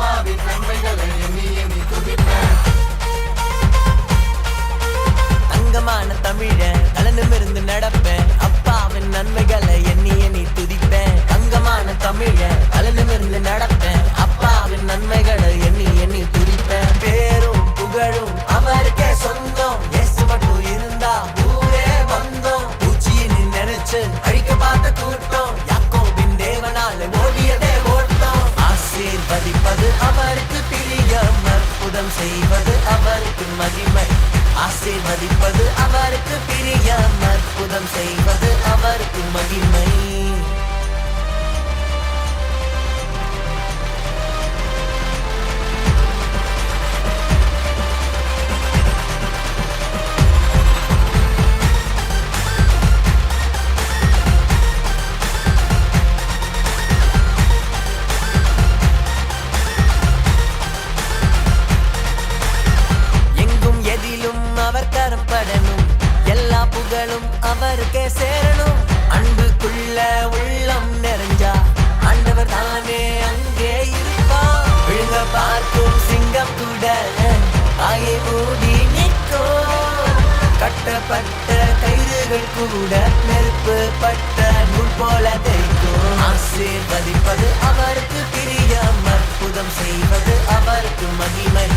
அப்பாவின் நன்மைகளை எண்ணி எண்ணி துதிப்பேன். தங்கமான தமிழ கலந்துமிருந்து நடப்பேன். அப்பாவின் நன்மைகளை எண்ணி எண்ணி துதிப்பேன். தங்கமான தமிழ கலந்துமிருந்து நடப்பேன். அப்பாவின் நன்மைகளை எண்ணி எண்ணி துதிப்பேன். பேரும் புகழும் அவருக்கே சொந்தம். இயேசு மட்டும் இருந்தா ஊரே வந்தோம். பூச்சின்னு நினைச்சு அழிக்க பார்த்த கூட்டம் யாக்கோபின் தேவனால ஓடியதே ஓட்டம். ஆசீர்வதிப்பது அவருக்கு பிரியம், அற்புதம் செய்வது அவருக்கு மகிமை. ஆசீர்வதிப்பது அவருக்கு பிரியம், அற்புதம் செய்வது அவருக்கு மகிமை. அவர் கரப்படணும், எல்லா புகழும் அவருக்கே சேரணும். அன்புக்குள்ள உள்ளம் நிறைஞ்சா ஆண்டவர் தானே அங்கே இருப்பா. விழுங்க பார்க்கும் சிங்கம் கூட ஆயை மூடி நிற்கும். கட்டப்பட்ட கயிறுகள் கூட நெருப்பு பட்ட நூல் போல தெரிக்கும். ஆசீர்வதிப்பது அவருக்கு பிரியம், அற்புதம் செய்வது அவருக்கு மகிமை.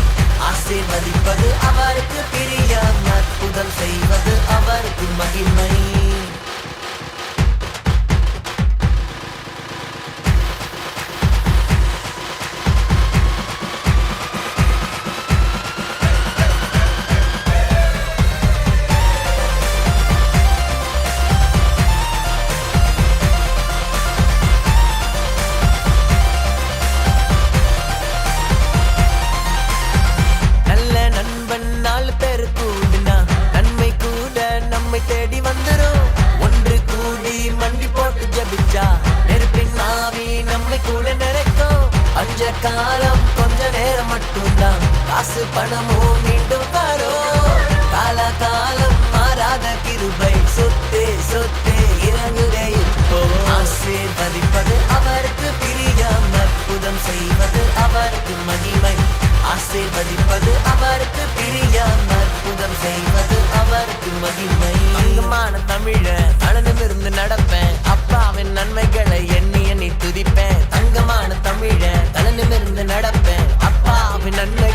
ஆசீர்வதிப்பது அவருக்கு பிரியம், அற்புதம் செய்வது அவருக்கு மகிமை. தேடி வந்துரும். ஒன்று கூடி மண்டி போட்டு ஜபிச்சா நெருப்பின் ஆவி நம்மை கூட நிறைக்கும். அஞ்ச காலம் கொஞ்ச நேரம் மட்டும்தான், காசு பணமும் மீண்டும் வரும். கால காலம் மாறாத கிருபை சொத்தே சொத்தே இறங்குதே இப்போ. ஆசீர்வதிப்பது அவருக்கு பிரியம், அற்புதம் செய்வது அவருக்கு மகிமை. ஆசீர்வதிப்பது அவருக்கு பிரியம், அற்புதம் செய்வது அவருக்கு மகிமை. தங்கமான தமிழ கலந்துமிருந்து நடப்பேன். அப்பாவின் நன்மைகளை எண்ணி எண்ணி துதிப்பேன். தங்கமான தமிழ கலந்துமிருந்து நடப்பேன். அப்பாவின் நன்மை